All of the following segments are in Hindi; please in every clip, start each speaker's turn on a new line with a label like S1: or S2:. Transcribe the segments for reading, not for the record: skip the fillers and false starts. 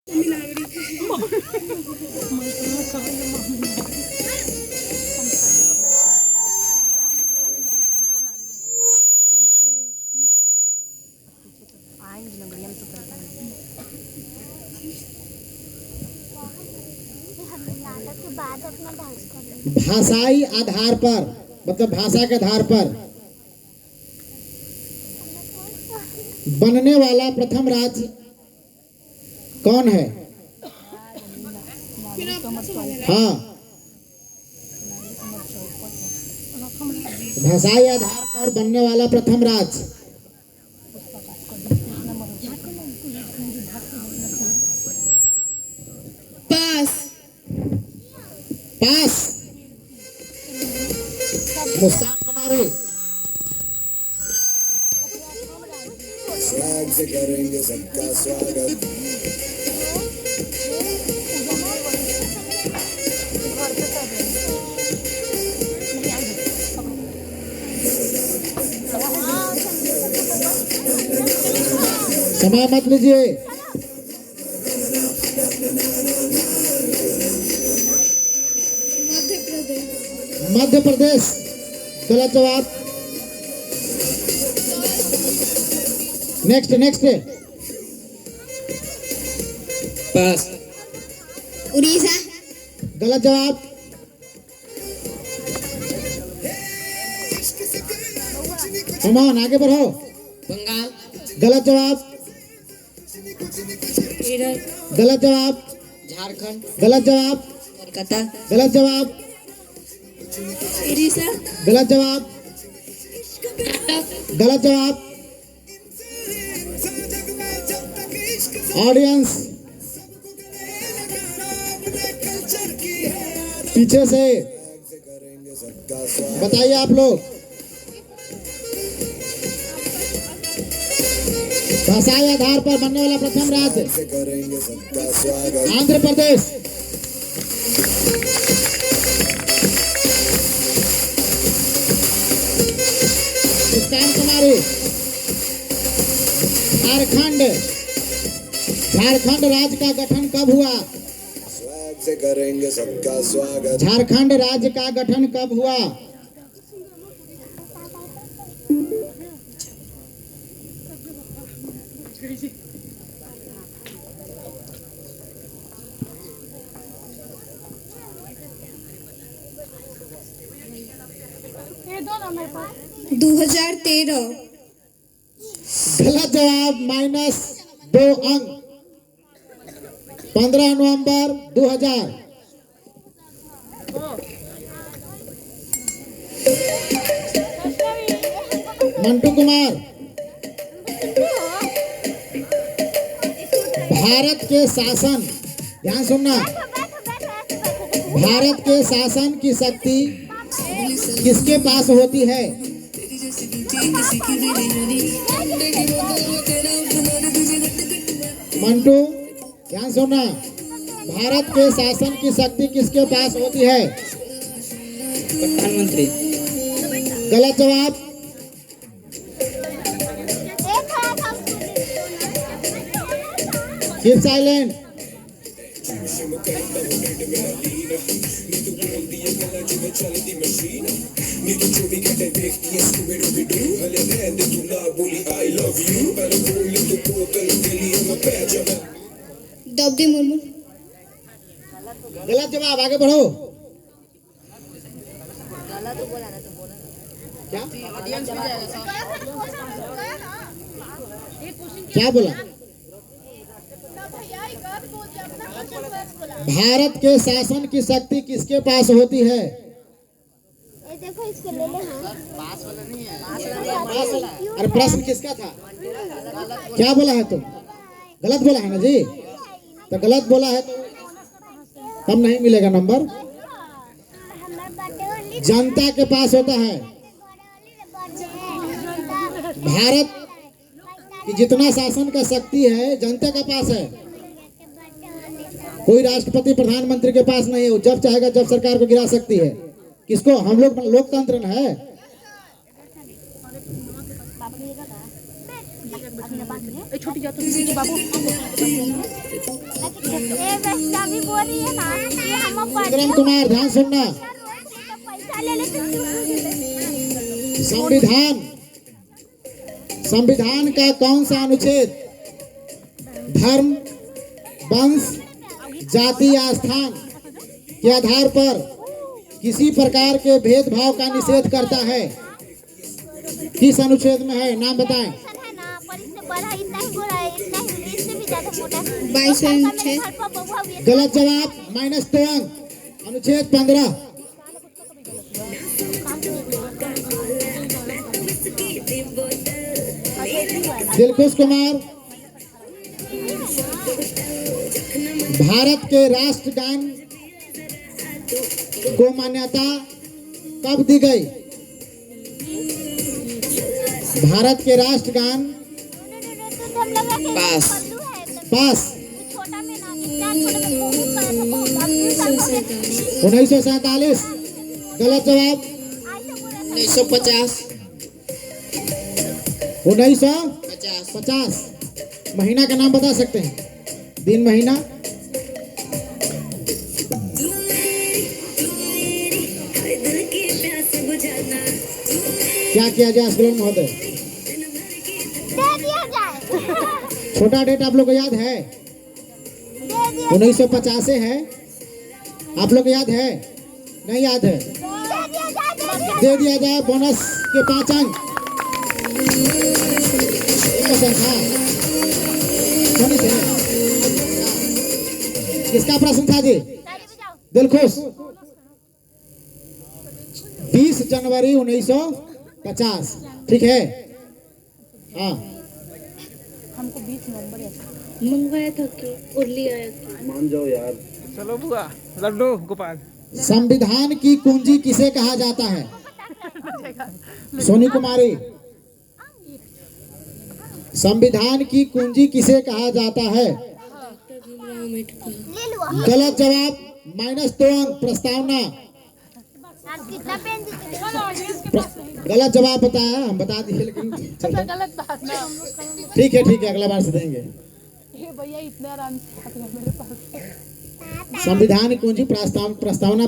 S1: भाषाई आधार पर, मतलब भाषा के आधार पर बनने वाला प्रथम राज्य कौन है? हाँ, भाषाई आधार पर बनने वाला प्रथम राज्य।
S2: पास।
S1: पास। मुस्कान कुमारी।
S3: स्वैग से करेंगे सबका स्वागत।
S1: समय मत लीजिए। मध्य प्रदेश गलत जवाब। Next next.
S2: पास।
S4: उड़ीसा।
S1: गलत जवाब। कमान आगे बढ़ो।
S2: बंगाल।
S1: गलत जवाब।
S2: केरल।
S1: गलत जवाब।
S2: झारखंड।
S1: गलत जवाब।
S2: कोलकाता।
S1: गलत जवाब।
S2: उड़ीसा।
S1: गलत जवाब। गलत जवाब। ऑडियंस पीछे से बताइए आप लोग। भाषाई आधार पर बनने वाला प्रथम राज्य आंध्र प्रदेश। मुस्कान कुमारी। झारखंड। झारखंड राज्य का गठन कब हुआ?
S3: स्वैग से करेंगे सबका स्वागत।
S1: झारखंड राज्य का गठन कब हुआ?
S4: ये 2013।
S1: गलत जवाब। -2 अंक। 15 नवंबर 2000। मंटू कुमार। भारत के शासन, ध्यान सुनना, भारत के शासन की शक्ति किसके पास होती है? मंटू ध्यान सुनना, भारत के शासन की शक्ति किसके पास होती है?
S2: प्रधानमंत्री।
S1: गलत जवाब। Keep silent.
S4: द्रौपदी मुर्मू।
S1: गलत जवाब। आगे बढ़ो। क्या क्या बोला? भारत के शासन की शक्ति किसके पास होती है?
S4: देखो इसको ले ले। हाँ,
S1: अरे प्रश्न किसका था? क्या बोला है तुम? गलत बोला है ना जी? तो गलत बोला है तो कम नहीं मिलेगा नंबर। जनता के पास होता है। भारत की जितना शासन का शक्ति है जनता के पास है। कोई राष्ट्रपति प्रधानमंत्री के पास नहीं है। वो जब चाहेगा जब सरकार को गिरा सकती है। किसको? हम लोग लोकतंत्र न है।
S5: छोटी
S4: अभी बोल रही है ना कि हम
S1: विक्रम कुमार ध्यान सुनना।
S4: पैसा ले लेते।
S1: संविधान का कौन सा अनुच्छेद धर्म, वंश, जाति या स्थान के आधार पर किसी प्रकार के भेदभाव का निषेध करता है? किस अनुच्छेद में है, नाम बताएं।
S4: है ना, पर इससे बड़ा इतना ही गोरा है, इतना ही इससे भी ज्यादा मोटा है।
S5: 22 अनुच्छेद।
S4: घर पर बबुआ हुई है।
S1: गलत जवाब, -2 अंक। अनुच्छेद 15। दिलखुश कुमार, भारत के राष्ट्रगान को मान्यता कब दी गई? भारत के राष्ट्रगान
S4: तो हम लगा के
S2: पास।
S4: पल्लू है एकदम
S1: पास
S4: छोटा में ना, इतना छोटा में बहुत बड़ा था, बहुत। अब किस साल हो गया?
S1: 1947। गलत जवाब,
S4: आज से पूरा
S2: 1950
S1: 1950। महीना का नाम बता सकते हैं? दिन, महीना। क्या किया जाए आस्कलन महोदय?
S4: दे दिया जाए।
S1: छोटा डेट आप लोग को याद है?
S4: दे दिया
S1: 1950 है। आप लोग को याद है? नहीं याद है? दे दिया जाए। बोनस के 5 अंक। किसका प्रश्न था जी? दिलखुश। 20 जनवरी 1950। ठीक है। हाँ,
S5: मंगवाया था कि और ले आया कि
S6: चलो बुआ लड्डू गोपाल।
S1: संविधान की कुंजी किसे कहा जाता है? सोनी कुमारी, संविधान की कुंजी किसे कहा जाता है?
S4: ले लो।
S1: गलत जवाब, -2 अंक। प्रस्तावना।
S4: आज कितना पेन दीजिए?
S1: गलत जवाब बताया, हम बता दिए लेकिन चलो।
S6: गलत बात ना।
S1: ठीक है, अगला बार से देंगे।
S6: ये भैया इतने आराम से हाथ में मेरे पास।
S1: संविधान की कुंजी प्रस्तावना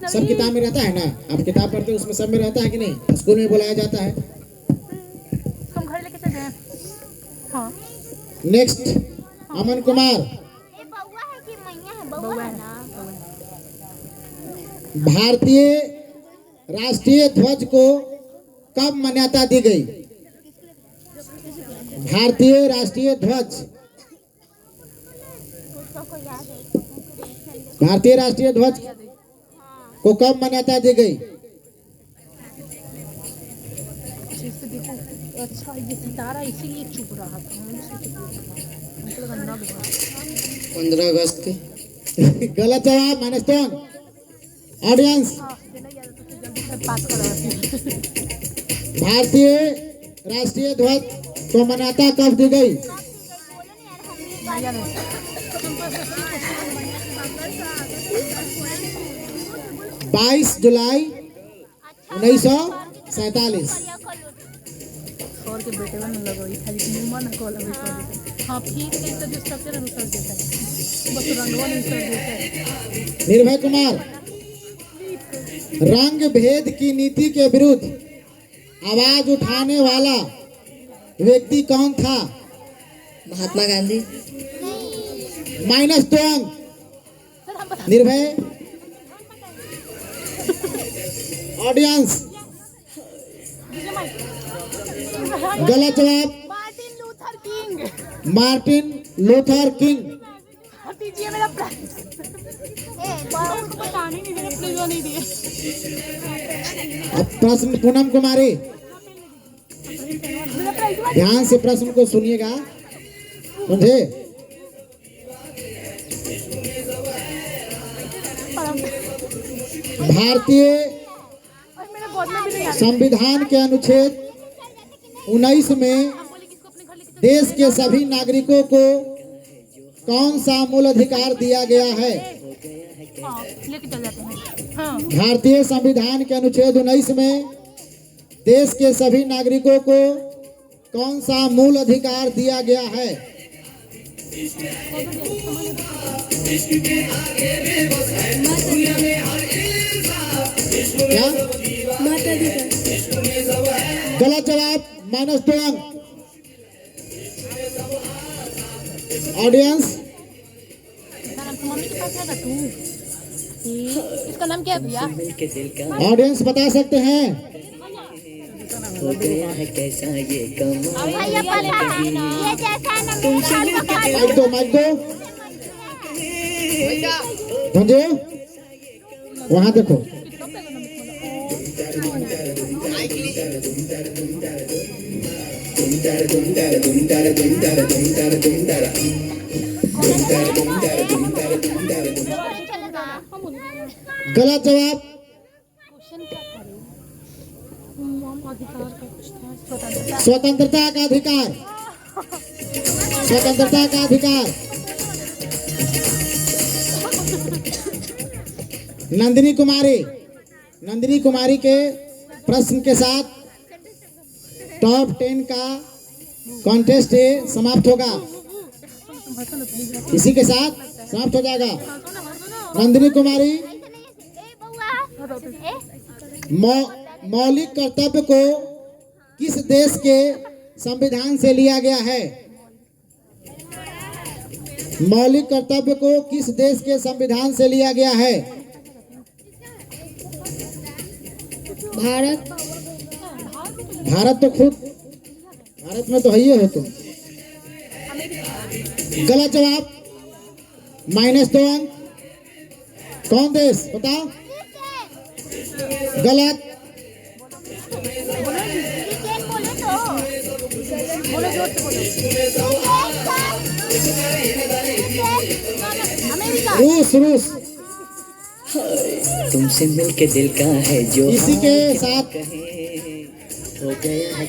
S1: सब किताब में रहता है ना? आप किताब पढ़ते हो, उसमें सब में रहता है कि नहीं? स्कूल में बुलाया जाता है।
S6: हम घर लेके चले जाएं। हाँ
S1: नेक्स्ट, अमन कुमार,
S4: ये बउआ है कि मैया है? बउआ है ना।
S1: भारतीय राष्ट्रीय ध्वज को कब मान्यता दी गई? भारतीय राष्ट्रीय ध्वज, भारतीय राष्ट्रीय ध्वज को कब मान्यता दी गई?
S6: इस पे देखो। अच्छा ये सितारा इसीलिए चुप रहा था। मैंने सोचा हमको लगा ना बुआ।
S2: 15 अगस्त के।
S1: गलत जवाब, -2 अंक। ऑडियंस,
S6: हाँ देना याद तो जल्दी से पास करवाती।
S1: भारतीय राष्ट्रीय ध्वज को मान्यता कब दी गई?
S6: याद है
S1: 22 जुलाई 1947।
S6: सौर के बेटे में लगोई खाली मुंह ना को लगे सर। हाँ ठीक है, तो जो स्ट्रक्चर अनुसार देता है बस रंगवा अनुसार देता है।
S1: निर्भय कुमार, रंग भेद की नीति के विरुद्ध आवाज उठाने वाला व्यक्ति कौन था?
S2: महात्मा गांधी।
S1: -2 अंक। निर्भय। ऑडियंस, गलत जवाब,
S6: Martin Luther king.
S1: Martin Luther king.
S6: दीजिए मेरा प्राइज। बहुत बताने नहीं मेरा प्लीज नहीं दिए।
S1: अब प्रश्न, पूनम कुमारी,
S6: मेरा प्राइज
S1: ध्यान से प्रश्न को सुनिएगा, समझे? भारतीय
S6: और मेरे बहुत में भी नहीं आ रहा।
S1: संविधान के अनुच्छेद 19 में देश के सभी नागरिकों को कौन सा मूल अधिकार दिया गया है?
S6: हाँ लेके चल जाते हैं। हाँ
S1: भारतीय संविधान के अनुच्छेद 19 में देश के सभी नागरिकों को कौन सा मूल अधिकार दिया गया है? क्या?
S5: माता दी का।
S1: गलत जवाब, -2 अंक। ऑडियंस,
S6: मम्मी के पास है तू। इसका नाम क्या है भैया?
S1: ऑडियंस बता सकते हैं?
S4: भैया पता है ये जैसा ना
S1: माइक दो, माइक दो। धंधे वहां देखो। गलत जवाब,
S6: क्वेश्चन क्या था रे? अधिकार का कुछ था, स्वतंत्रता।
S1: स्वतंत्रता का अधिकार। स्वतंत्रता का अधिकार। नंदिनी कुमारी, नंदिनी कुमारी के प्रश्न के साथ टॉप 10 का कॉन्टेस्ट समाप्त होगा। इसी के साथ समाप्त हो जाएगा। नंदिनी कुमारी, मौलिक कर्तव्य को किस देश के संविधान से लिया गया है? मौलिक कर्तव्य को किस देश के संविधान से लिया गया है?
S5: भारत।
S1: भारत तो खुद भारत में तो है ही हो तुम। गलत जवाब, -2 अंक। कौन देश बताओ? गलत।
S6: बोलो जोर से बोलो। अमेरिका।
S1: रूस, रूस।
S7: तुमसे मिलके दिल का है जो
S1: इसी के साथ
S7: हो गया है